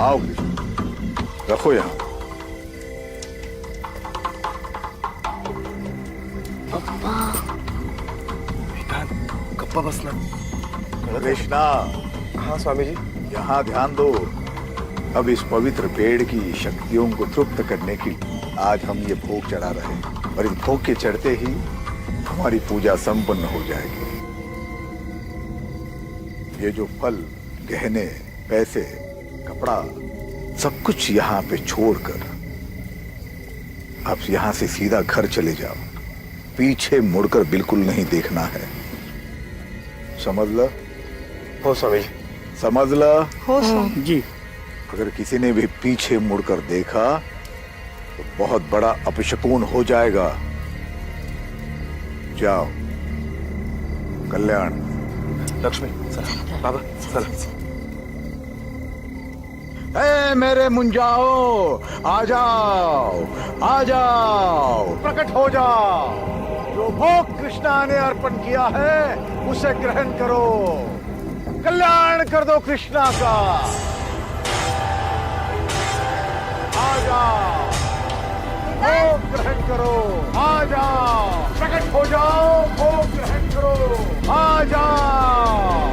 आओ कृष्ण, रखो यहाँ। गप्पा बसना। कृष्णा, हाँ स्वामी जी। यहाँ ध्यान दो। अब इस पवित्र पेड़ की शक्तियों को तृप्त करने के लिए आज हम ये भोग चढ़ा रहे हैं, और इस भोग के चढ़ते ही हमारी पूजा संपन्न हो जाएगी। ये जो फल, गहने, पैसे, कपड़ा, सब कुछ यहाँ पे छोड़कर आप यहाँ से सीधा घर चले जाओ। पीछे मुड़कर बिल्कुल नहीं देखना है, समझ लो? हो स्वामी जी। समझ लो? हो स्वामी जी। अगर किसी ने भी पीछे मुड़कर देखा तो बहुत बड़ा अपशकुन हो जाएगा। जाओ। कल्याण। लक्ष्मी चला, बाबा चला। ए मेरे मुंजाओ, आ जाओ, आ जाओ, प्रकट हो जाओ। जो भोग कृष्णा ने अर्पण किया है उसे ग्रहण करो। कल्याण कर दो कृष्णा का। आ जाओ, भोग ग्रहण करो। आ जाओ, प्रकट हो जाओ, भोग ग्रहण करो। आ जाओ।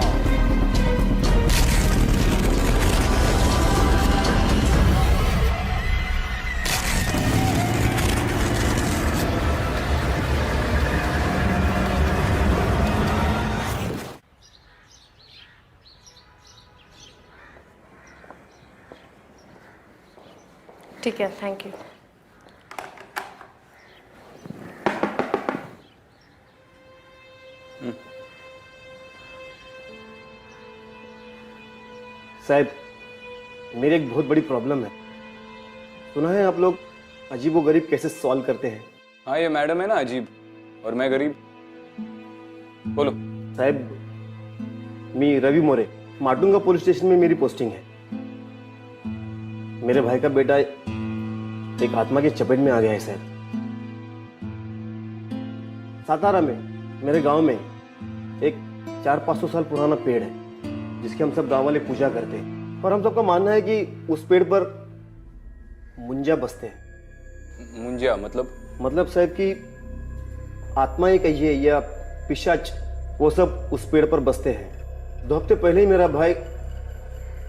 ठीक है, थैंक यू। साहब, मेरी एक बहुत बड़ी प्रॉब्लम है। सुना है आप लोग अजीबो गरीब कैसे सॉल्व करते हैं? हाँ, ये मैडम है ना अजीब, और मैं गरीब। बोलो। साहब, मी रवि मोरे, माटुंगा पुलिस स्टेशन में मेरी पोस्टिंग है। मेरे भाई का बेटा एक आत्मा की चपेट में आ गया है साहब। सातारा में मेरे गांव में एक 400-500 साल पुराना पेड़ है जिसकी हम सब गांव वाले पूजा करते हैं, और हम सबका मानना है कि उस पेड़ पर मुंजा बसते हैं। मुंजिया मतलब साहब कि आत्माएं कहिए या पिशाच, वो सब उस पेड़ पर बसते हैं। 2 हफ्ते पहले ही मेरा भाई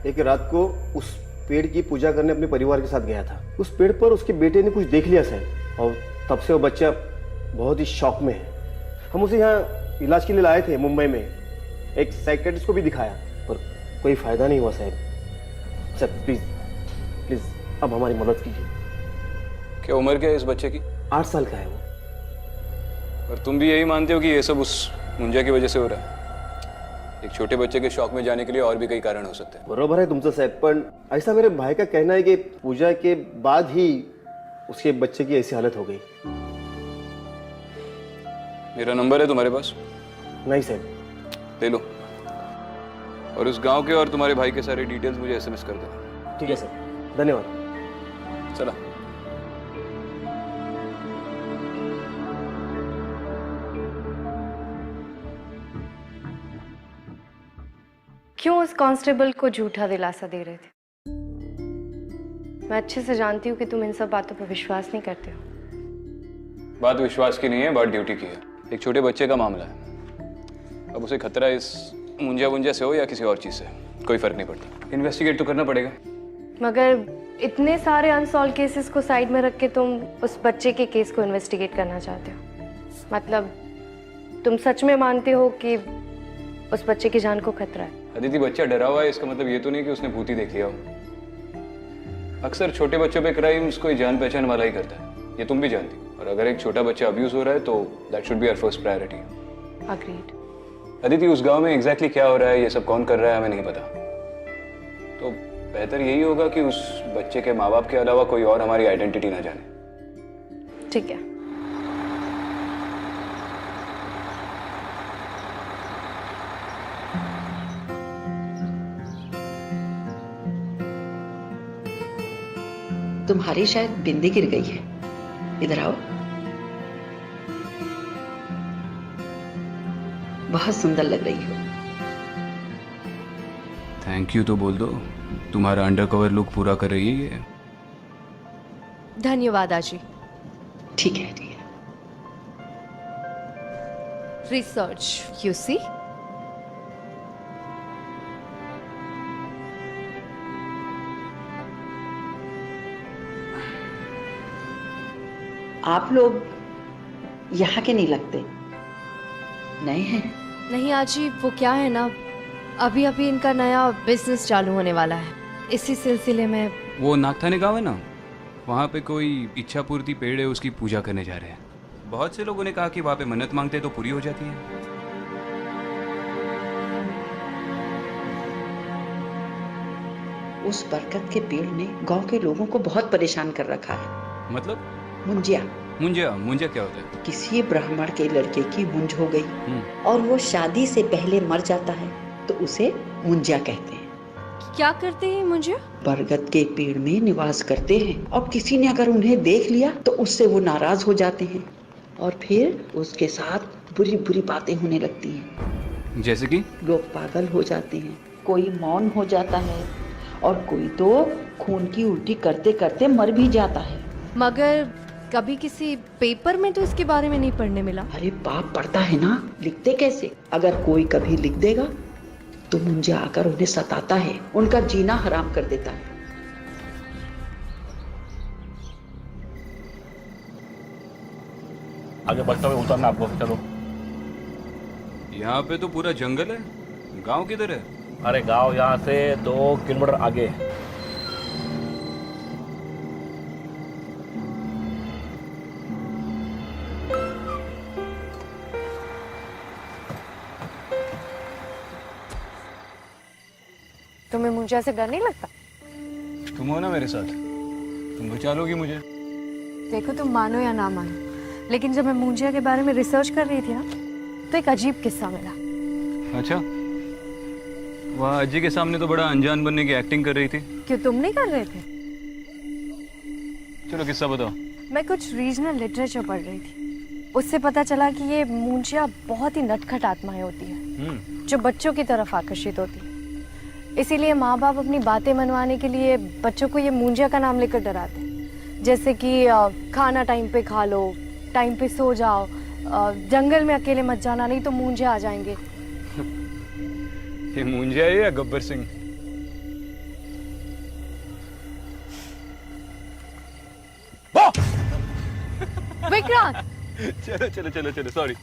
एक रात को उस पेड़ की पूजा करने अपने परिवार के साथ गया था। उस पेड़ पर उसके बेटे ने कुछ देख लिया साहब, और तब से वो बच्चा बहुत ही शौक में है। हम उसे यहाँ इलाज के लिए लाए थे मुंबई में, एक साइकियाट्रिस्ट को भी दिखाया, पर कोई फायदा नहीं हुआ साहब। सर प्लीज प्लीज अब हमारी मदद कीजिए। क्या उम्र क्या है इस बच्चे की? 8 साल का है वो। और तुम भी यही मानते हो कि ये सब उस मुंजिया की वजह से हो रहा है? एक छोटे बच्चे के शौक में जाने के लिए और भी कई कारण हो सकते हैं। बरोबर है तुमसे साहब, पर ऐसा मेरे भाई का कहना है कि पूजा के बाद ही उसके बच्चे की ऐसी हालत हो गई। मेरा नंबर है तुम्हारे पास? नहीं साहब। ले लो, और उस गांव के और तुम्हारे भाई के सारे डिटेल्स मुझे SMS कर देना। ठीक है सर, धन्यवाद। चला। क्यों उस कांस्टेबल को झूठा दिलासा दे रहे थे? मैं अच्छे से जानती हूँ कि तुम इन सब बातों पर विश्वास नहीं करते हो। बात विश्वास की नहीं है, बात ड्यूटी की है। एक छोटे बच्चे का मामला है। अब उसे खतरा इस मुंजिया से हो या किसी और चीज से, कोई फर्क नहीं पड़ता। इन्वेस्टिगेट तो करना पड़ेगा। मगर इतने सारे अनसॉल्व केसेस को साइड में रख के तुम उस बच्चे के केस को इन्वेस्टिगेट करना चाहते हो? मतलब तुम सच में मानते हो कि उस बच्चे की जान को खतरा है? अदिति, बच्चा डरा हुआ है, इसका मतलब ये तो नहीं कि उसने भूत ही देख लिया हो। अक्सर छोटे बच्चों पे क्राइम्स कोई जान पहचान वाला ही करता है, ये तुम भी जानती हो। और अगर एक छोटा बच्चा अब्यूज हो रहा है तो that should be our first priority. Agreed. Aditi, उस गांव में एग्जैक्टली क्या हो रहा है, ये सब कौन कर रहा है, हमें नहीं पता। तो बेहतर यही होगा कि उस बच्चे के माँ बाप के अलावा कोई और हमारी आइडेंटिटी ना जाने। ठीक है। तुम्हारी शायद बिंदी गिर गई है, इधर आओ। बहुत सुंदर लग रही हो। थैंक यू तो बोल दो। तुम्हारा अंडरकवर लुक पूरा कर रही है ये। धन्यवाद आजी। ठीक है ठीक है। Research you see. आप लोग यहाँ के नहीं लगते, नए हैं। नहीं आजी, वो क्या है ना, अभी अभी इनका नया बिजनेस चालू होने वाला है, इसी सिलसिले में। वो नागथाने गाँव है ना, वहाँ पे कोई इच्छा पूर्ति पेड़ है, उसकी पूजा करने जा रहे हैं। बहुत से लोगों ने कहा कि वहाँ पे मन्नत मांगते तो पूरी हो जाती है। उस बरगद के पेड़ ने गांव के लोगों को बहुत परेशान कर रखा है। मतलब मुंजिया। मुंजिया? मुंजिया क्या होता है? किसी ब्राह्मण के लड़के की मुंज हो गई और वो शादी से पहले मर जाता है तो उसे मुंजिया कहते हैं। क्या करते हैं मुझे? बरगद के पेड़ में निवास करते हैं और किसी ने अगर उन्हें देख लिया तो उससे वो नाराज हो जाते हैं और फिर उसके साथ बुरी बुरी बातें होने लगती हैं। जैसे कि? लोग पागल हो जाते हैं, कोई मौन हो जाता है और कोई तो खून की उल्टी करते करते मर भी जाता है। मगर कभी किसी पेपर में तो इसके बारे में नहीं पढ़ने मिला। अरे बाप पढ़ता है ना, लिखते कैसे? अगर कोई कभी लिख देगा तो मुंजिया आकर उन्हें सताता है, उनका जीना हराम कर देता है। आगे बढ़ते हुए उतरना आपको, चलो। यहाँ पे तो पूरा जंगल है, गांव किधर है? अरे गांव यहाँ से 2 किलोमीटर आगे है। तुम्हें मुंजिया से डर नहीं लगता? तुम हो ना मेरे साथ, तुम बचा लोगी मुझे। देखो, तुम मानो या ना मानो, लेकिन जब मैं मुंजिया के बारे में रिसर्च कर रही थी ना, तो एक अजीब किस्सा मिला। अच्छा, वहाँ अज्जी के सामने तो बड़ा अनजान बनने की एक्टिंग कर रही थी। क्यों, तुम नहीं कर रहे थे? चलो किस्सा बताओ। मैं कुछ रीजनल लिटरेचर पढ़ रही थी, उससे पता चला कि ये मुंजिया बहुत ही नटखट आत्माएं होती है जो बच्चों की तरफ आकर्षित होती है। इसीलिए माँ बाप अपनी बातें मनवाने के लिए बच्चों को ये मुंजिया का नाम लेकर डराते हैं, जैसे कि खाना टाइम पे खा लो, टाइम पे सो जाओ, जंगल में अकेले मत जाना नहीं तो मुंजिया आ जाएंगे। ये मुंजिया है या गब्बर सिंह? विक्रांत! चलो चलो चलो चलो, सॉरी।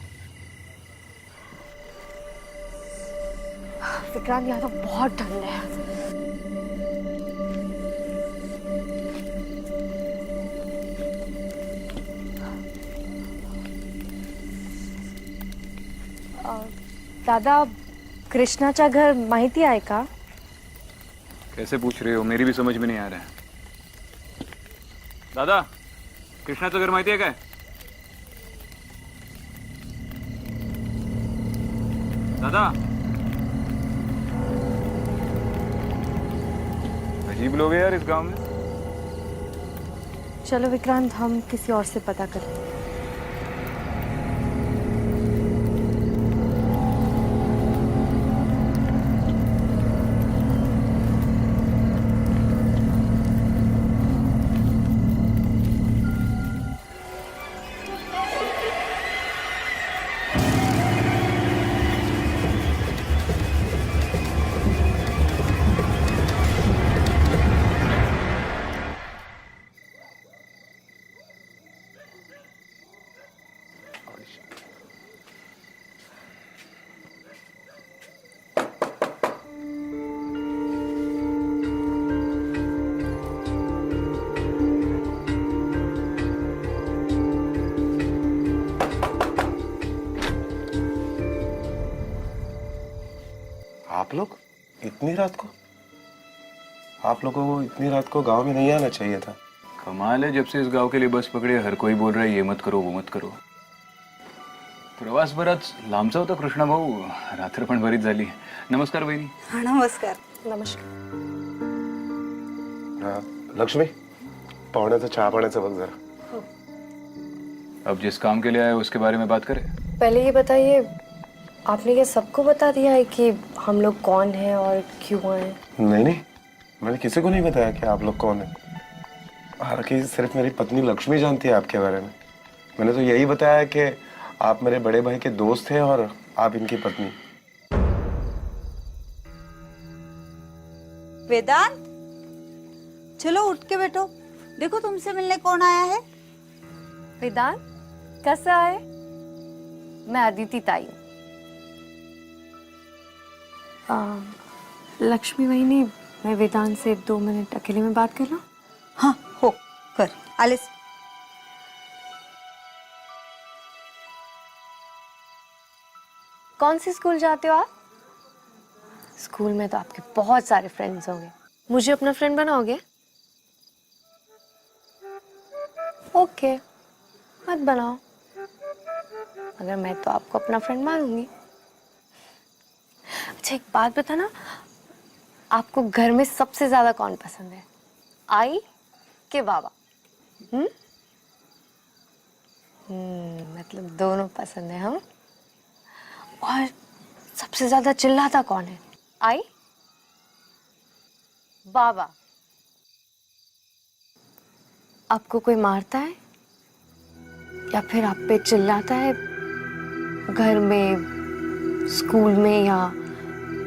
विक्रांत, यहाँ तो बहुत ठंड है। दादा, कृष्णाचा घर माहिती आहे का? कैसे पूछ रहे हो, मेरी भी समझ में नहीं आ रहा है। दादा, कृष्णाचं घर माहिती आहे काय? दादा, अजीब लोग हैं यार इस गांव में। चलो विक्रांत, हम किसी और से पता करें। आप लोग इतनी रात को? आप लोगों को इतनी रात को गांव में नहीं आना चाहिए था। कमाल है, जब से इस गांव के लिए बस पकड़े हर कोई बोल रहा है ये मत करो वो मत करो। प्रवास बराच लांबचा होता कृष्णा भाऊ, रात्र पण बरीच झाली। नमस्कार बहिणी। हाँ नमस्कार। नमस्कार। लक्ष्मी, पाहुण्याचं चहा पाण्याचं बघ जरा। अब जिस काम के लिए आए उसके बारे में बात करें। पहले ये बताइए, आपने ये सबको बता दिया है कि हम लोग कौन हैं और क्यों आए? नहीं नहीं, मैंने किसी को नहीं बताया कि आप लोग कौन है। हालांकि सिर्फ मेरी पत्नी लक्ष्मी जानती है आपके बारे में। मैंने तो यही बताया कि आप मेरे बड़े भाई के दोस्त हैं और आप इनकी पत्नी। वेदांत, चलो उठ के बैठो। देखो तुमसे मिलने कौन आया है। वेदांत कैसा है? मैं अदिति ताई हूँ। लक्ष्मी वहिनी, मैं वेदांत से 2 मिनट अकेले में बात कर रहा हूँ। हाँ हो कर आलिस। कौन सी स्कूल जाते हो आप? स्कूल में तो आपके बहुत सारे फ्रेंड्स होंगे, मुझे अपना फ्रेंड बनाओगे? ओके, मत बनाओ। अगर मैं तो आपको अपना फ्रेंड मानूंगी। अच्छा एक बात बताना, आपको घर में सबसे ज्यादा कौन पसंद है, आई के बाबा? मतलब दोनों पसंद है हम। और सबसे ज्यादा चिल्लाता कौन है, आई बाबा? आपको कोई मारता है या फिर आप पे चिल्लाता है घर में, स्कूल में या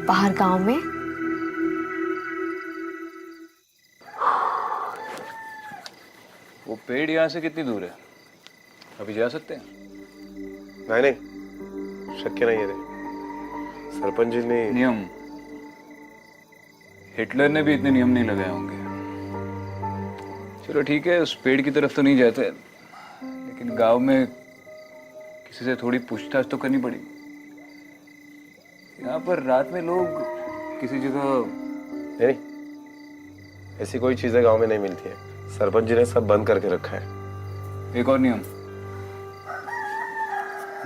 बाहर गांव में? वो पेड़ यहाँ से कितनी दूर है? अभी जा सकते हैं? नहीं, शक्य नहीं है रे। सरपंच जी ने नियम, हिटलर ने भी इतने नियम नहीं लगाए होंगे। चलो ठीक है, उस पेड़ की तरफ तो नहीं जाते, लेकिन गांव में किसी से थोड़ी पूछताछ तो करनी पड़ेगी। यहाँ पर रात में लोग किसी जगह नहीं, ऐसी कोई चीजें गांव में नहीं मिलती है। सरपंच जी ने सब बंद करके रखा है। एक और नियम,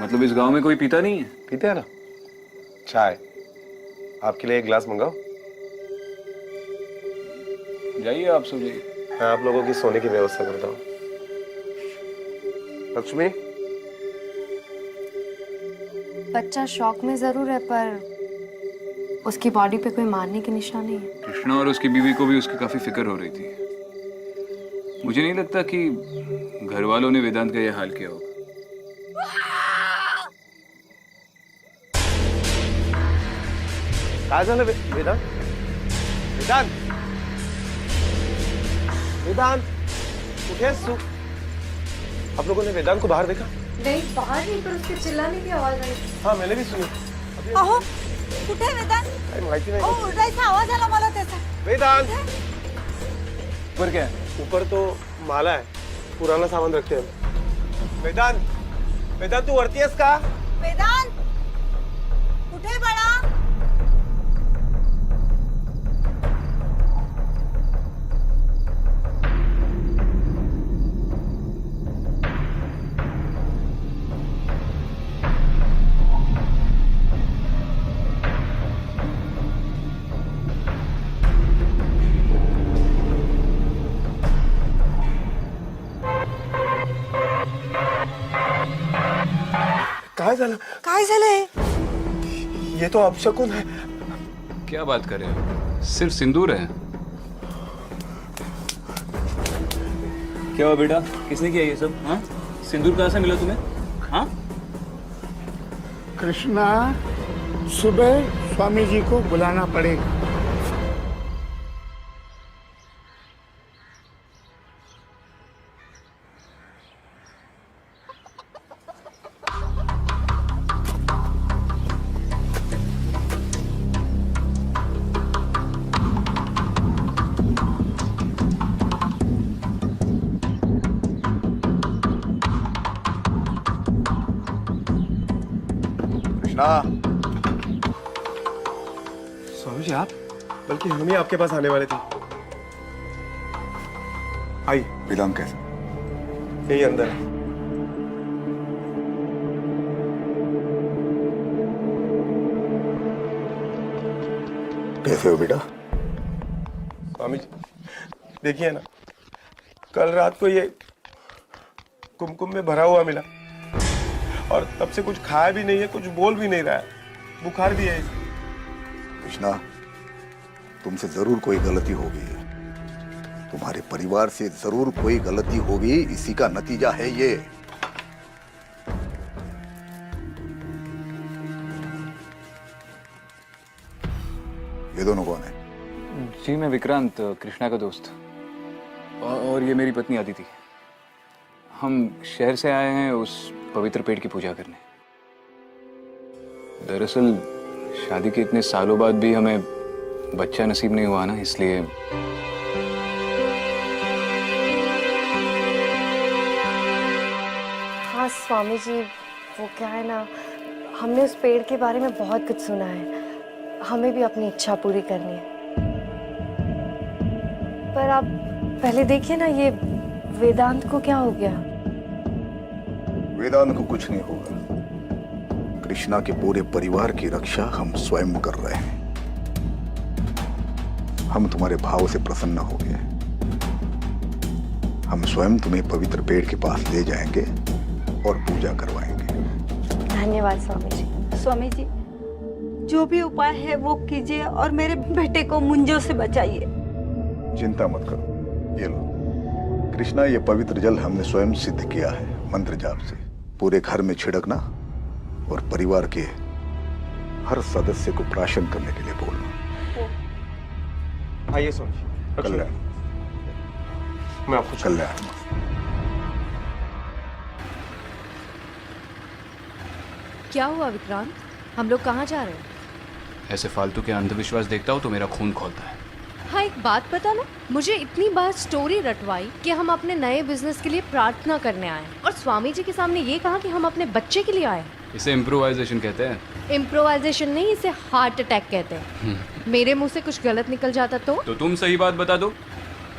मतलब इस गांव में कोई पीता नहीं है? पीते हैं ना चाय। आपके लिए एक गिलास मंगाओ? जाइए, आप सो जाइए। मैं आप लोगों की सोने की व्यवस्था करता हूँ। लक्ष्मी, बच्चा शौक में जरूर है, पर उसकी बॉडी पे कोई मारने के निशान नहीं है। कृष्णा और उसकी बीवी को भी उसकी काफी फिक्र हो रही थी। मुझे नहीं लगता कि घर वालों ने वेदांत का यह हाल किया होगा। काय झालं वेदांत? वेदांत, वेदांत कुठे आहेस तू? आप लोगों ने वेदांत को बाहर देखा? नहीं, बाहर नहीं, पर उसके चिल्लाने की आवाज आई। हाँ, मैंने भी सुनी। अहो कुठे आहे वेदांत? काही माहिती नाही। अहो ओरडायचा आवाज आला मला त्याचा। वेदांत, ऊपर क्या है? ऊपर तो माला है, पुराना सामान रखते हैं। वेदांत, वेदांत तू वरती आहेस का? वेदांत कुठे आहे बाळा? काय झालंय? ये तो अपशकुन है। क्या बात कर रहे हो? सिर्फ सिंदूर है। क्या हुआ बेटा, किसने किया ये सब? हाँ, सिंदूर कहाँ से मिला तुम्हें? हाँ, कृष्णा, सुबह स्वामी जी को बुलाना पड़ेगा। कृष्णा, स्वामी जी आप? बल्कि हम ही आपके पास आने वाले थे। आई, वेदांत कैसा? यही अंदर है। कैसे हो बेटा? स्वामी जी देखिए ना, कल रात को ये कुमकुम में भरा हुआ मिला और तब से कुछ खाया भी नहीं है, कुछ बोल भी नहीं रहा है, बुखार भी है। कृष्णा, तुमसे जरूर कोई गलती होगी, तुम्हारे परिवार से जरूर कोई गलती होगी, इसी का नतीजा है ये। ये दोनों कौन है? जी मैं विक्रांत, कृष्णा का दोस्त, और ये मेरी पत्नी अदिति। हम शहर से आए हैं उस पवित्र पेड़ की पूजा करने। दरअसल शादी के इतने सालों बाद भी हमें बच्चा नसीब नहीं हुआ ना, इसलिए हाँ स्वामी जी, वो क्या है ना, हमने उस पेड़ के बारे में बहुत कुछ सुना है, हमें भी अपनी इच्छा पूरी करनी है। पर आप पहले देखिए ना, ये वेदांत को क्या हो गया? वेदांत को कुछ नहीं होगा। कृष्णा के पूरे परिवार की रक्षा हम स्वयं कर रहे हैं। हम तुम्हारे भाव से प्रसन्न हो गए। हम स्वयं तुम्हें पवित्र पेड़ के पास ले जाएंगे और पूजा करवाएंगे। धन्यवाद स्वामी जी। स्वामी जी, जो भी उपाय है वो कीजिए और मेरे बेटे को मुंजों से बचाइए। चिंता मत करो, ये लो। कृष्णा, ये पवित्र जल हमने स्वयं सिद्ध किया है मंत्र जाप से। पूरे घर में छिड़कना और परिवार के हर सदस्य को प्राशन करने के लिए बोलना। आइए स्वामी। कल्याण, मैं आपको कल्याण। क्या हुआ विक्रांत, हम लोग कहाँ जा रहे हैं? ऐसे फालतू के अंधविश्वास देखता हूँ तो मेरा खून खौलता है। हाँ एक बात पता ना, मुझे इतनी बार स्टोरी रटवाई कि हम अपने नए बिजनेस के लिए प्रार्थना करने आए, और स्वामी जी के सामने ये कहा कि हम अपने बच्चे के लिए आए। इसे इम्प्रोवाइजेशन कहते हैं। इम्प्रोवाइजेशन नहीं, इसे हार्ट अटैक कहते हैं। मेरे मुंह से कुछ गलत निकल जाता तो तुम सही बात बता दो।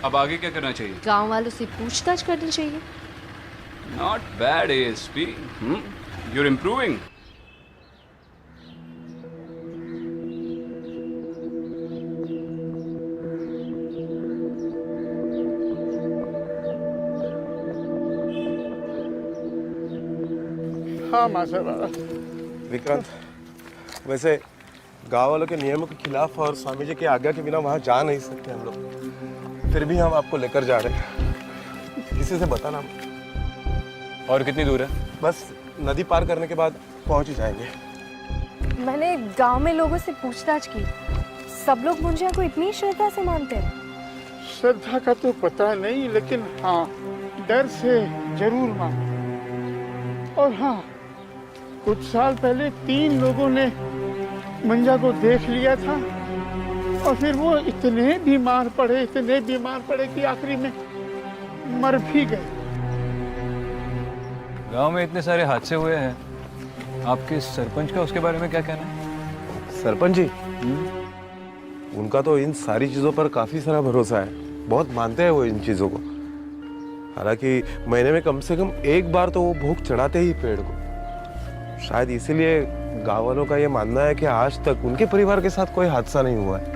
अब आगे क्या करना चाहिए? गांव वालों से पूछताछ करनी चाहिए। Not bad ASP, you're improving. हाँ माशाल्लाह। विक्रांत, वैसे गांव वालों के नियमों के खिलाफ और स्वामी जी की आज्ञा के बिना वहां जा नहीं सकते हम लोग, फिर भी हम आपको लेकर जा रहे हैं। किसी से बताना। और कितनी दूर है? बस नदी पार करने के बाद पहुंच ही जाएंगे। मैंने गांव में लोगों से पूछताछ की, सब लोग मुंजिया को इतनी श्रद्धा से मानते हैं। श्रद्धा का तो पता नहीं, लेकिन हाँ डर से जरूर मानो। और हाँ, कुछ साल पहले 3 लोगों ने मंजा को देख लिया था और फिर वो इतने बीमार पड़े कि आखिरी में मर भी गए। गांव में इतने सारे हादसे हुए हैं, आपके सरपंच का उसके बारे में क्या कहना है? सरपंच जी, उनका तो इन सारी चीजों पर काफी सारा भरोसा है, बहुत मानते हैं वो इन चीजों को। हालांकि महीने में कम से कम एक बार तो वो भोग चढ़ाते ही पेड़ को। शायद इसीलिए गांव वालों का ये मानना है कि आज तक उनके परिवार के साथ कोई हादसा नहीं हुआ है।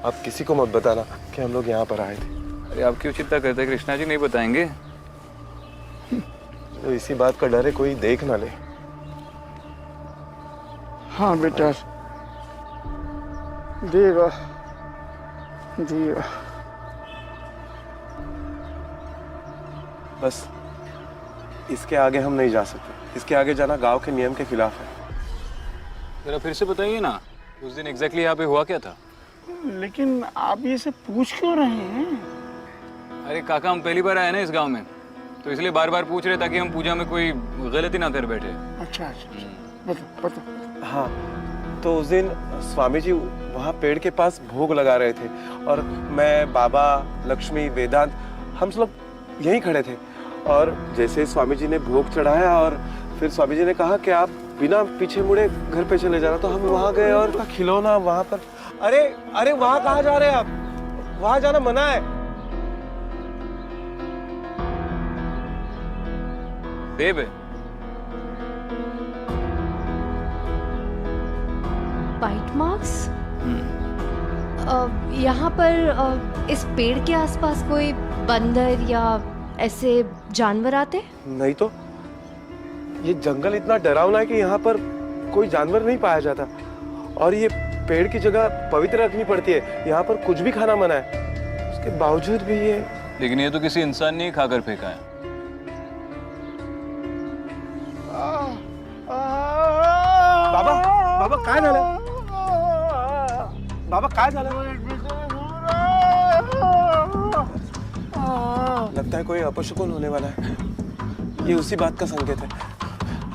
आप किसी को मत बताना कि हम लोग यहाँ पर आए थे। अरे आप क्यों चिंता करते हैं कृष्णा जी, नहीं बताएंगे। तो इसी बात का डर है कोई देख ना ले। हाँ बेटा, देगा। बस इसके आगे हम नहीं जा सकते। इसके आगे जाना गांव के नियम के खिलाफ है। जरा फिर से बताइए ना, उस दिन एग्जैक्टली यहाँ पे हुआ क्या था? लेकिन आप ये सब पूछ क्यों रहे हैं? अरे काका, हम पहली बार आए ना इस गांव में, तो इसलिए बार बार पूछ रहे ताकि हम पूजा में कोई गलती ना कर बैठे। अच्छा, बताओ। हाँ, तो उस दिन स्वामी जी वहाँ पेड़ के पास भोग लगा रहे थे और मैं, बाबा, लक्ष्मी, वेदांत, हम सब यहीं खड़े थे। और जैसे स्वामी जी ने भोग चढ़ाया और फिर स्वामी जी ने कहा कि आप बिना पीछे मुड़े घर पे चले जाना, तो हम वहाँ गए और खिलौना वहाँ पर। अरे वहाँ कहाँ जा रहे हैं आप? वहाँ जाना मना है। देव है। Bite marks? यहाँ पर इस पेड़ के आसपास कोई बंदर या ऐसे जानवर आते? नहीं तो, ये जंगल इतना डरावना है कि यहाँ पर कोई जानवर नहीं पाया जाता। और ये पेड़ की जगह पवित्र रखनी पड़ती है, यहाँ पर कुछ भी खाना मना है, उसके बावजूद भी ये। लेकिन ये तो किसी इंसान ने ही खाकर फेंका है। बाबा बाबा काय झालं? बाबा काय झालं? लगता है कोई अपशकुन होने वाला है। ये उसी बात का संकेत है।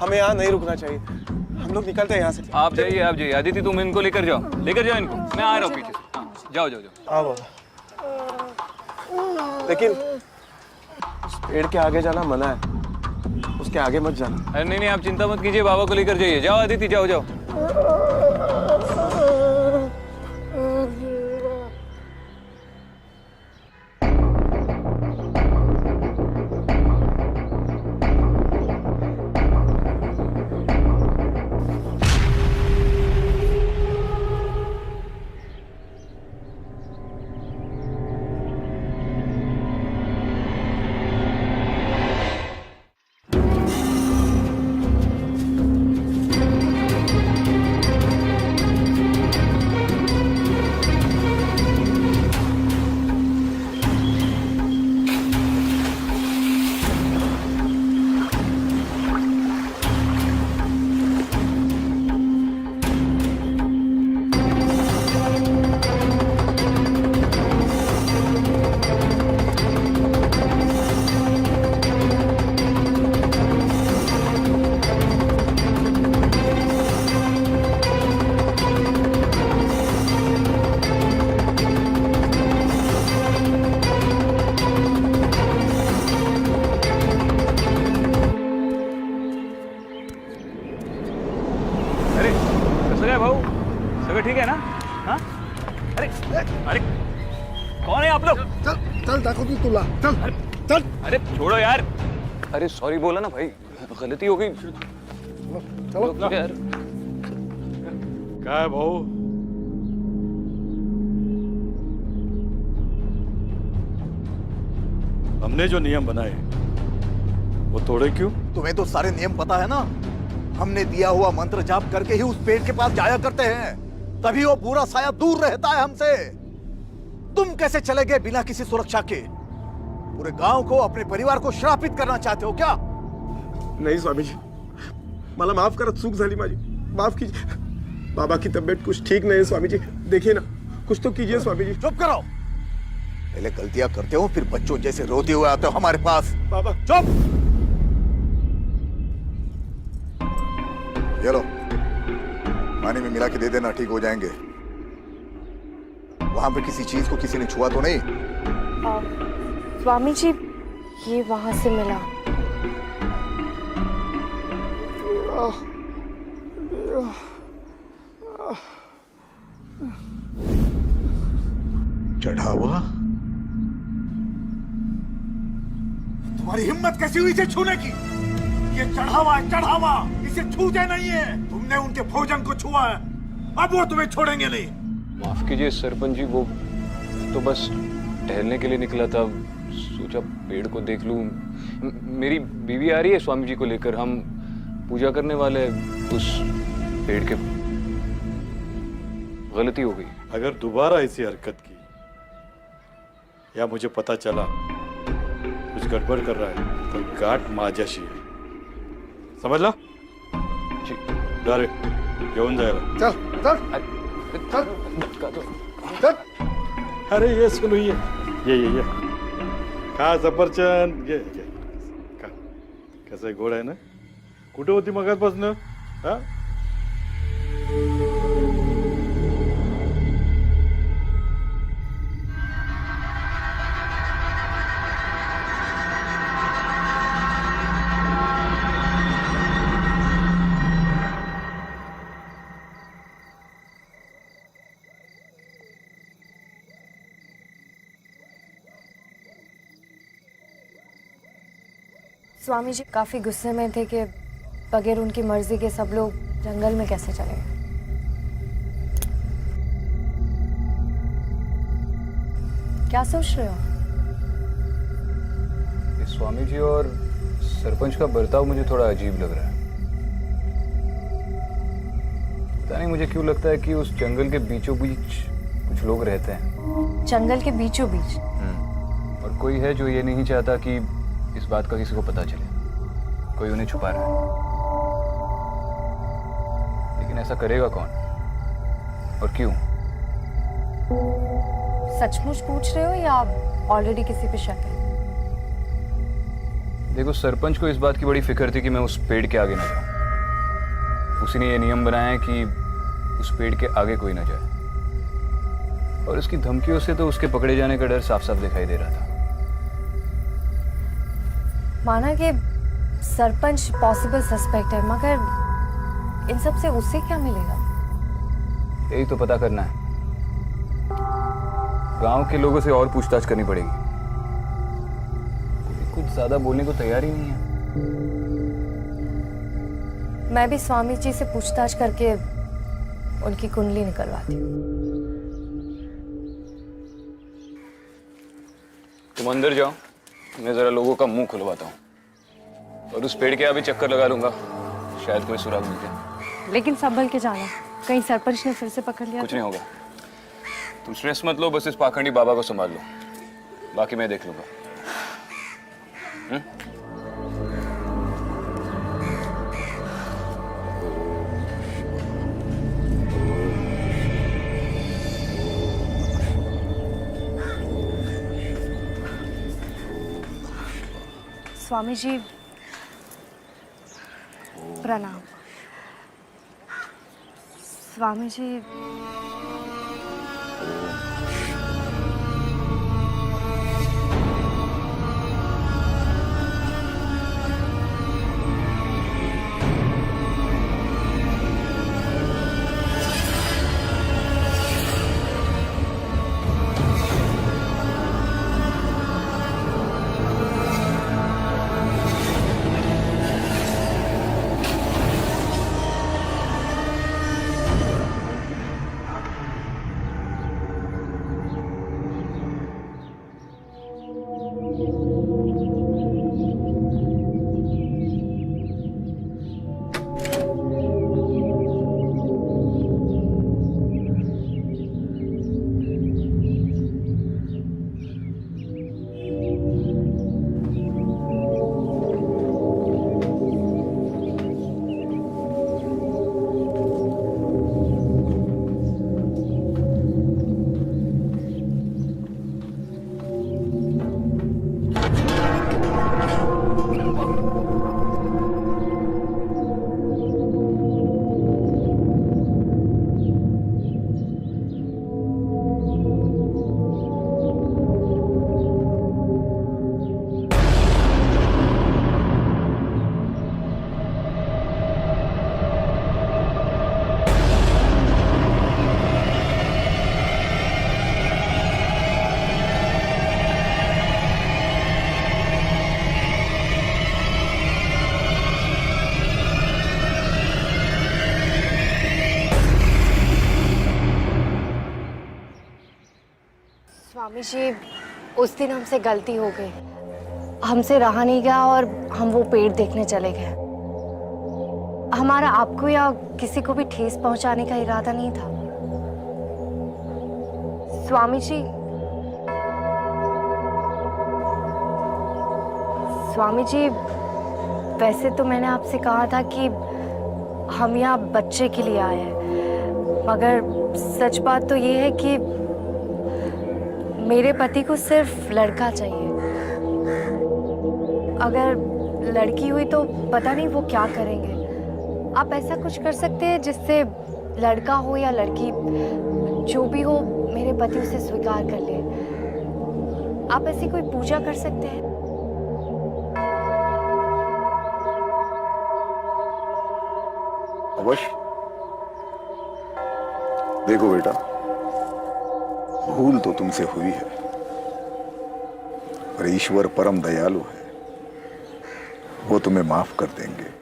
हमें यहाँ नहीं रुकना चाहिए, हम लोग निकलते हैं यहाँ से। आप जाइए आदित्य, तुम इनको लेकर जाओ इनको, मैं आ रहा हूँ पीछे से। जाओ जाओ जाओ। हाँ बाबा, लेकिन उस पेड़ के आगे जाना मना है, उसके आगे मत जाना। अरे नहीं आप चिंता मत कीजिए, बाबा को लेकर जाइए। जाओ आदित्य, जाओ जाओ। भाऊ सगळं ठीक आहे ना? हाँ? अरे अरे कौन है आप लोग? चल चल दाखवतो तुला, चल चल। अरे छोड़ो यार। अरे सॉरी बोला ना भाई, गलती हो गई। चलो यार काय भाऊ, हमने जो नियम बनाए वो तोड़े क्यों? तुम्हें तो सारे नियम पता है ना। हमने दिया हुआ मंत्र जाप करके ही उस पेड़ के पास जाया करते हैं, तभी वो बुरा साया दूर रहता है हमसे। तुम कैसे चले गए बिना किसी सुरक्षा के? पूरे गांव को, अपने परिवार को श्रापित करना चाहते हो क्या? नहीं स्वामी जी, मला माफ करा, चूक झाली माझी, माफ कीजिए। बाबा की तबीयत कुछ ठीक नहीं है स्वामी जी, देखिए ना, कुछ तो कीजिए स्वामी जी। चुप करो, पहले गलतियां करते हो फिर बच्चों जैसे रोते हुए आते हो हमारे पास। बाबा चुप। ये लो, पानी में मिला के दे देना, ठीक हो जाएंगे। वहां पे किसी चीज को किसी ने छुआ तो नहीं? स्वामी जी, ये वहां से मिला। चढ़ावा? तुम्हारी हिम्मत कैसी हुई इसे छूने की? ये चढ़ावा है, चढ़ावा, इसे छूते नहीं है। तुमने उनके भोजन को छुआ है, अब वो तुम्हें छोड़ेंगे नहीं। माफ कीजिए सरपंच जी, वो तो बस टहलने के लिए निकला था, सोचा पेड़ को देख लूं। मेरी बीवी आ रही है स्वामी जी को लेकर, हम पूजा करने वाले हैं उस पेड़ के। गलती हो गई। अगर दोबारा ऐसी हरकत की या मुझे पता चला कुछ गड़बड़ कर रहा है तो गाठ माझ्याशी है, समझला? जी जा रे, घेऊन जायला। चल चल चल चल। अरे ये सुनो, ये खा सफरचंद, ये खा। कसं आहे, गोड आहे ना? कुठे होती मगाचपासून? हा? स्वामी जी काफी गुस्से में थे कि बगैर उनकी मर्जी के सब लोग जंगल में कैसे चले गए। क्या सोच रहे हो? ये स्वामी जी और सरपंच का बर्ताव मुझे थोड़ा अजीब लग रहा है। पता नहीं मुझे क्यों लगता है कि उस जंगल के बीचों बीच कुछ लोग रहते हैं। जंगल के बीचों बीच? और कोई है जो ये नहीं चाहता कि इस बात का किसी को पता चले, कोई उन्हें छुपा रहा है। लेकिन ऐसा करेगा कौन और क्यों? सचमुच पूछ रहे हो या ऑलरेडी किसी पे शक है? देखो, सरपंच को इस बात की बड़ी फिक्र थी कि मैं उस पेड़ के आगे ना जाऊं। उसी ने ये नियम बनाया है कि उस पेड़ के आगे कोई ना जाए, और उसकी धमकियों से तो उसके पकड़े जाने का डर साफ साफ दिखाई दे रहा था। माना कि सरपंच पॉसिबल सस्पेक्ट है, मगर इन सब से उससे क्या मिलेगा? यही तो पता करना है। गांव के लोगों से और पूछताछ करनी पड़ेगी। कोई कुछ ज्यादा बोलने को तैयार ही नहीं है। मैं भी स्वामी जी से पूछताछ करके उनकी कुंडली निकलवाती हूँ। तुम अंदर जाओ, मैं जरा लोगों का मुंह खुलवाता हूँ, और उस पेड़ के अभी चक्कर लगा लूंगा, शायद कोई सुराग मिल जाए। लेकिन संभल के जाना, कहीं सरपंच ने फिर से पकड़ लिया। कुछ नहीं होगा, तुम स्ट्रेस मत लो, बस इस पाखंडी बाबा को संभाल लो, बाकी मैं देख लूंगा। स्वामी जी प्रणाम। स्वामी जी स्वामी जी, उस दिन हमसे गलती हो गई, हमसे रहा नहीं गया और हम वो पेड़ देखने चले गए। हमारा आपको या किसी को भी ठेस पहुंचाने का इरादा नहीं था। स्वामी जी, स्वामी जी, वैसे तो मैंने आपसे कहा था कि हम यहाँ बच्चे के लिए आए हैं, मगर सच बात तो ये है कि मेरे पति को सिर्फ लड़का चाहिए। अगर लड़की हुई तो पता नहीं वो क्या करेंगे। आप ऐसा कुछ कर सकते हैं जिससे लड़का हो या लड़की, जो भी हो, मेरे पति उसे स्वीकार कर ले। आप ऐसी कोई पूजा कर सकते हैं? अवश्य। देखो बेटा, भूल तो तुमसे हुई है, पर ईश्वर परम दयालु है, वो तुम्हें माफ कर देंगे।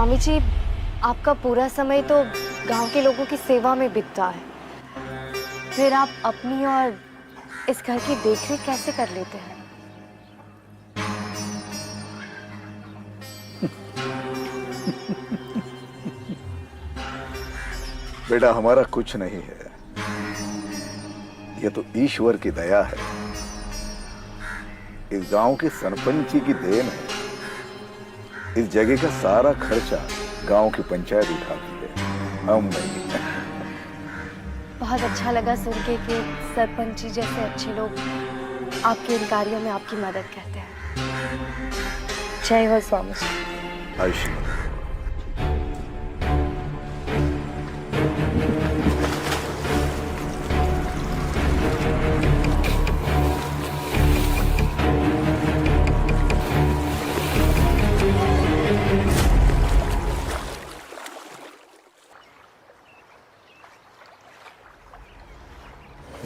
स्वामी जी, आपका पूरा समय तो गांव के लोगों की सेवा में बीतता है, फिर आप अपनी और इस घर की देखरेख कैसे कर लेते हैं? बेटा, हमारा कुछ नहीं है, ये तो ईश्वर की दया है। इस गांव के सरपंच की देन है। इस जगह का सारा खर्चा गांव की पंचायत उठाती है, हम नहीं। बहुत अच्छा लगा सुन के कि सरपंच जी जैसे अच्छे लोग आपके इन कार्यों में आपकी मदद करते हैं। जय हो स्वामी जी। आयुष्मान।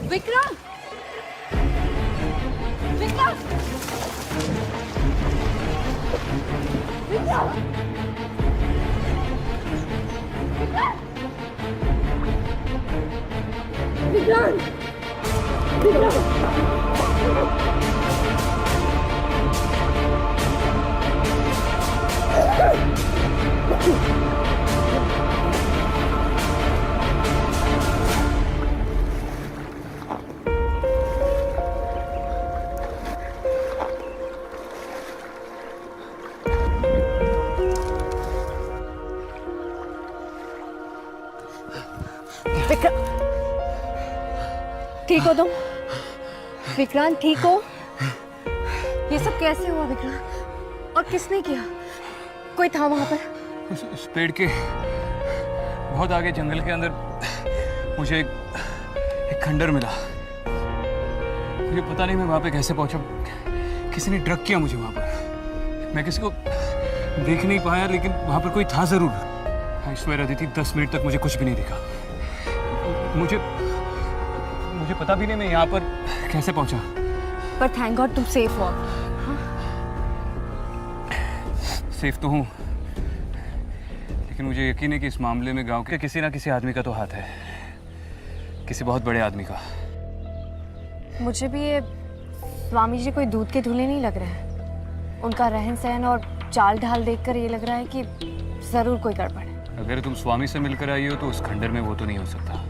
विक्रम! विक्रम! विक्रम! विक्रम! ठीक हो तुम? विक्रांत ठीक हो? ये सब कैसे हुआ विक्रांत? और किसने किया? कोई था वहां पर? उस पेड़ के बहुत आगे जंगल के अंदर मुझे एक खंडर मिला। मुझे पता नहीं मैं वहां पे कैसे पहुंचा। किसी ने ड्रग किया मुझे वहां पर। मैं किसी को देख नहीं पाया, लेकिन वहां पर कोई था जरूर। आई स्वेयर अदिति, 10 मिनट तक मुझे कुछ भी नहीं दिखा। मुझे पता भी नहीं मैं यहाँ पर कैसे पहुंचा। पर थैंक गॉड तुम सेफ हो। सेफ तो हूँ, लेकिन मुझे यकीन है कि इस मामले में गांव के किसी ना किसी आदमी का तो हाथ है, किसी बहुत बड़े आदमी का। मुझे भी ये स्वामी जी कोई दूध के धुले नहीं लग रहे हैं। उनका रहन सहन और चाल ढाल देखकर ये लग रहा है कि जरूर कोई गड़बड़ है। अगर तुम स्वामी से मिलकर आई हो तो उस खंडर में वो तो नहीं हो सकता।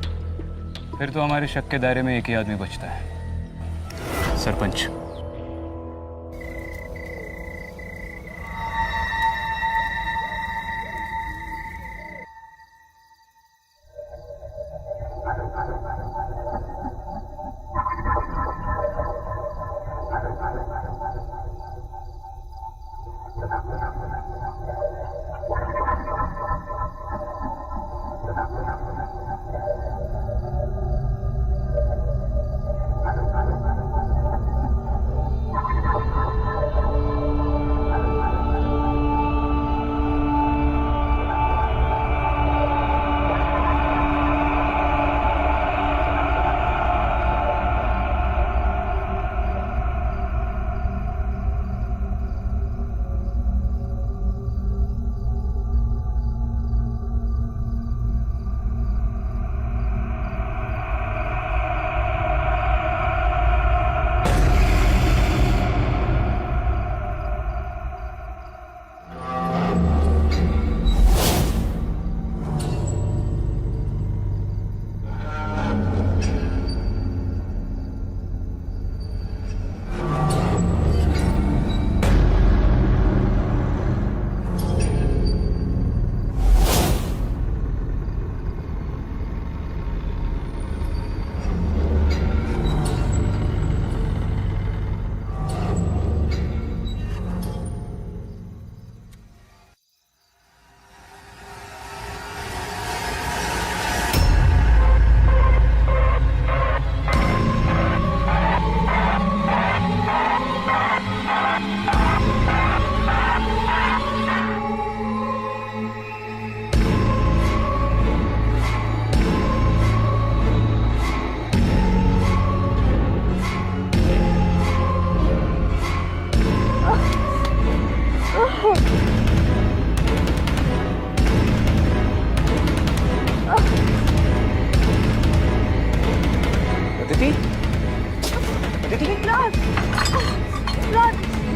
फिर तो हमारे शक के दायरे में एक ही आदमी बचता है, सरपंच।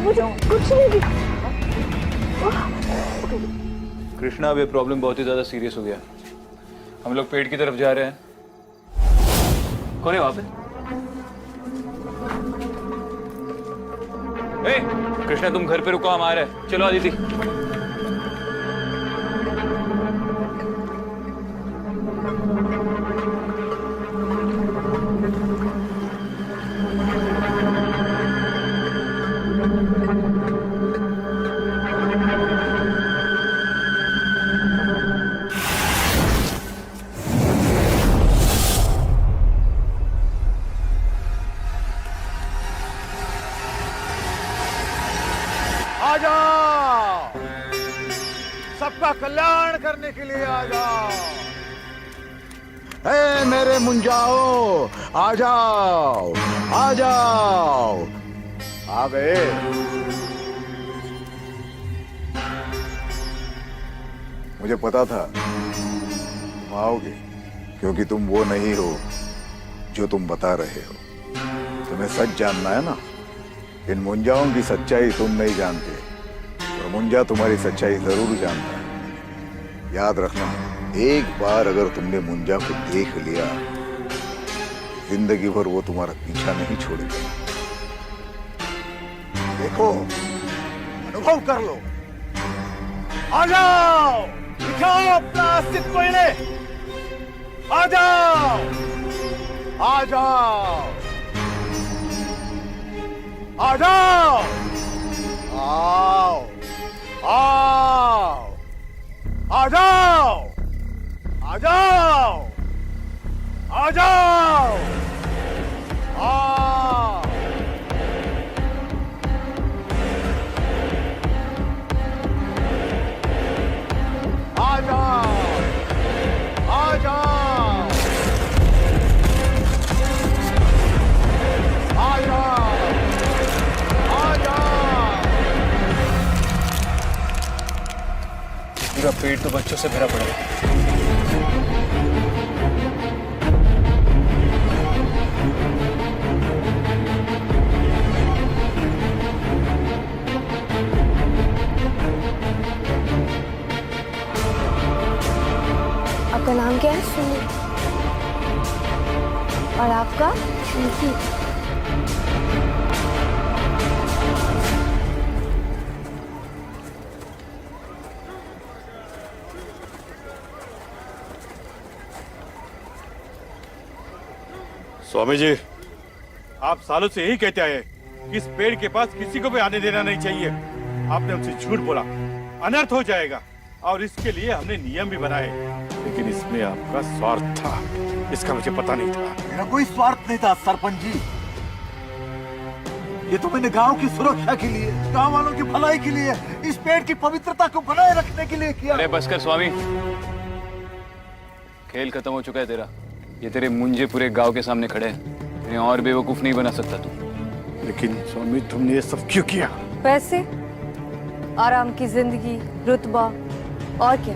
मुझे कुछ नहीं दिखा। कृष्णा, अब ये प्रॉब्लम बहुत ही ज्यादा सीरियस हो गया। हम लोग पेड़ की तरफ जा रहे हैं। कौन है वहां पे? ए, कृष्णा तुम घर पे रुको, हम आ रहे हैं। चलो आदिति। आ जाओ, सबका कल्याण करने के लिए आ जाओ। हे मेरे मुंजाओ, आ जाओ, आ जाओ। आ गए। मुझे पता था तुम आओगे, क्योंकि तुम वो नहीं हो जो तुम बता रहे हो। तुम्हें सच जानना है ना। इन मुंजाओं की सच्चाई तुम नहीं जानते, और मुंजा तुम्हारी सच्चाई जरूर जानता है। याद रखना, एक बार अगर तुमने मुंजा को देख लिया, जिंदगी भर वो तुम्हारा पीछा नहीं छोड़ेगा। देखो, अनुभव कर लो। आ जाओ, दिखाओ अपना अस्तित्व इन्हें। आ जाओ, आ जाओ, आ जाओ, आओ, आओ, आ जाओ, आ जाओ, आ जाओ, आओ। आ जाओ, आ जाओ, आ जाओ, आ जाओ। पूरा पेट तो बच्चों से भरा पड़ा है। आपका नाम क्या है? सुनील। और आपका? शिल्पी। स्वामी जी, आप सालों से यही कहते आए कि इस पेड़ के पास किसी को भी आने देना नहीं चाहिए। आपने हमसे झूठ बोला, अनर्थ हो जाएगा, और इसके लिए हमने नियम भी बनाए, लेकिन इसमें आपका स्वार्थ था। इसका मुझे पता नहीं था। मेरा कोई स्वार्थ नहीं था सरपंच जी। ये तो मैंने गांव की सुरक्षा के लिए, गांव वालों की भलाई के लिए, इस पेड़ की पवित्रता को बनाए रखने के लिए किया। अरे बस कर स्वामी, खेल खत्म हो चुका है तेरा। ये तेरे मुंजे पूरे गांव के सामने खड़े हैं। इन्हें और बेवकूफ नहीं बना सकता तू। लेकिन स्वामी, तुमने ये सब क्यों किया? पैसे, आराम की जिंदगी, रुतबा, और क्या?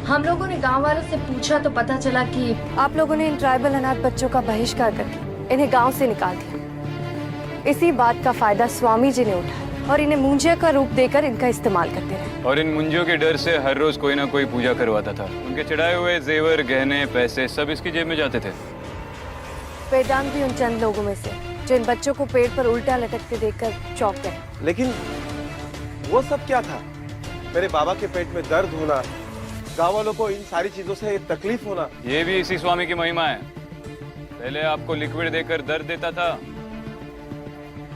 हम लोगों ने गांव वालों से पूछा तो पता चला कि आप लोगों ने इन ट्राइबल अनाथ बच्चों का बहिष्कार करके इन्हें गांव से निकाल दिया। इसी बात का फायदा स्वामी जी ने उठाया और इन्हें मुंजिया का रूप देकर इनका इस्तेमाल करते रहे। और इन मुंजियों के डर से हर रोज कोई ना कोई पूजा करवाता था। उनके चढ़ाए हुए जेवर, गहने, पैसे सब इसकी जेब में जाते थे। वेदांत भी उन चंद लोगों में से जो इन बच्चों को पेड़ पर उल्टा लटकते देखकर चौंक गए। लेकिन वो सब क्या था? मेरे बाबा के पेट में दर्द होना, गाँव वालों को इन सारी चीजों से तकलीफ होना, ये भी इसी स्वामी की महिमा है। पहले आपको लिक्विड देकर दर्द देता था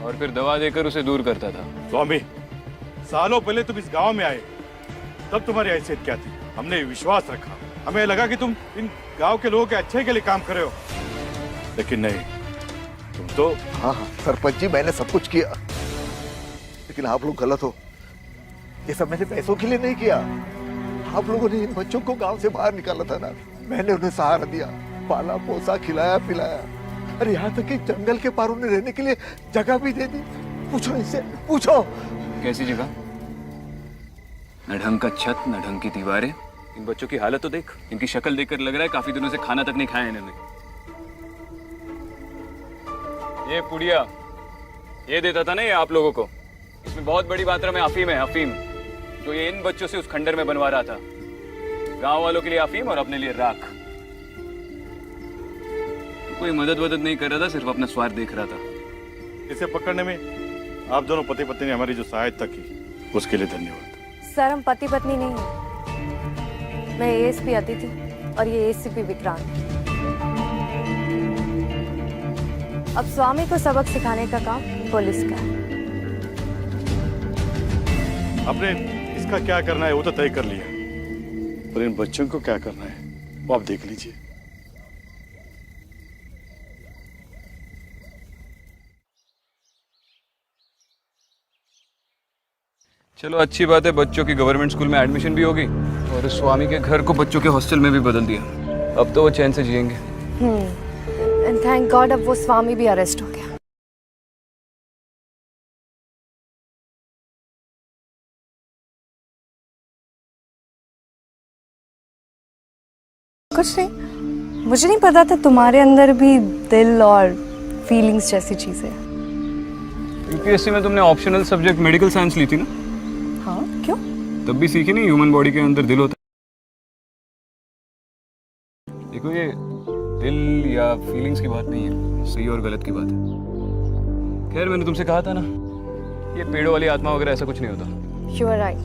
और फिर दवा देकर उसे दूर करता था। स्वामी, सालों पहले तुम इस गांव में आए, तब तुम्हारी हैसियत क्या थी? हमने विश्वास रखा, हमें लगा कि तुम इन गांव के लोगों के अच्छे के लिए काम कर रहे हो, लेकिन नहीं, तुम तो। हाँ सरपंच जी, मैंने सब कुछ किया, लेकिन आप लोग गलत हो। ये सब मैंने पैसों के लिए नहीं किया। आप लोगों ने इन बच्चों को गांव से बाहर निकाला था ना, मैंने उन्हें सहारा दिया, पाला पोसा, खिलाया पिलाया, अरे यहाँ तक कि जंगल के पार उन्हें रहने के लिए जगह भी दे दी। पूछो इनसे, पूछो। कैसी जगह? न ढंग का छत, न ढंग की दीवारें। इन बच्चों की हालत तो देख। इनकी शक्ल देखकर लग रहा है काफी दिनों से खाना तक नहीं खाया इन्होंने। ये पुड़िया ये देता था ना ये आप लोगों को, इसमें बहुत बड़ी मात्रा में अफीम है, अफीम जो ये इन बच्चों से उस खंडर में बनवा रहा था। गांव वालों के लिए अफीम और अपने लिए राख। तो कोई मदद वदद नहीं कर रहा था, सिर्फ अपना स्वार्थ देख रहा था। इसे पकड़ने में आप दोनों पति पत्नी ने हमारी जो सहायता की उसके लिए धन्यवाद। सर हम पति पत्नी नहीं हैं। मैं एएसपी अदिति और ये एसीपी विक्रांत। अब स्वामी को सबक सिखाने का काम पुलिस का है। आपने इसका क्या करना है वो तो तय कर लिया, पर इन बच्चों को क्या करना है वो आप देख लीजिए। चलो अच्छी बात है, बच्चों की गवर्नमेंट स्कूल में एडमिशन भी होगी और स्वामी के घर को बच्चों के हॉस्टल में भी बदल दिया। अब तो वो चैन से जिएंगे। एंड थैंक गॉड अब वो स्वामी भी अरेस्ट हो गया। कुछ नहीं, मुझे नहीं पता था तुम्हारे अंदर भी दिल और फीलिंग्स जैसी चीजें हैं। यूपीएससी में तुमने ऑप्शनल सब्जेक्ट मेडिकल साइंस ली थी ना? हाँ क्यों? तब भी सीखी नहीं ह्यूमन बॉडी के अंदर दिल होता है। देखो ये दिल या फीलिंग्स की बात नहीं है, सही और गलत की बात है। खैर मैंने तुमसे कहा था ना, ये पेड़ों वाली आत्मा वगैरह ऐसा कुछ नहीं होता। You are right.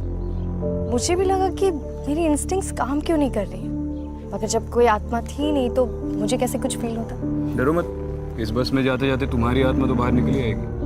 मुझे भी लगा कि मेरी इंस्टिंक्ट्स काम क्यों नहीं कर रही, मगर जब कोई आत्मा थी नहीं तो मुझे कैसे कुछ फील होता। डरो मत, इस बस में जाते जाते तुम्हारी आत्मा तो बाहर निकली आएगी।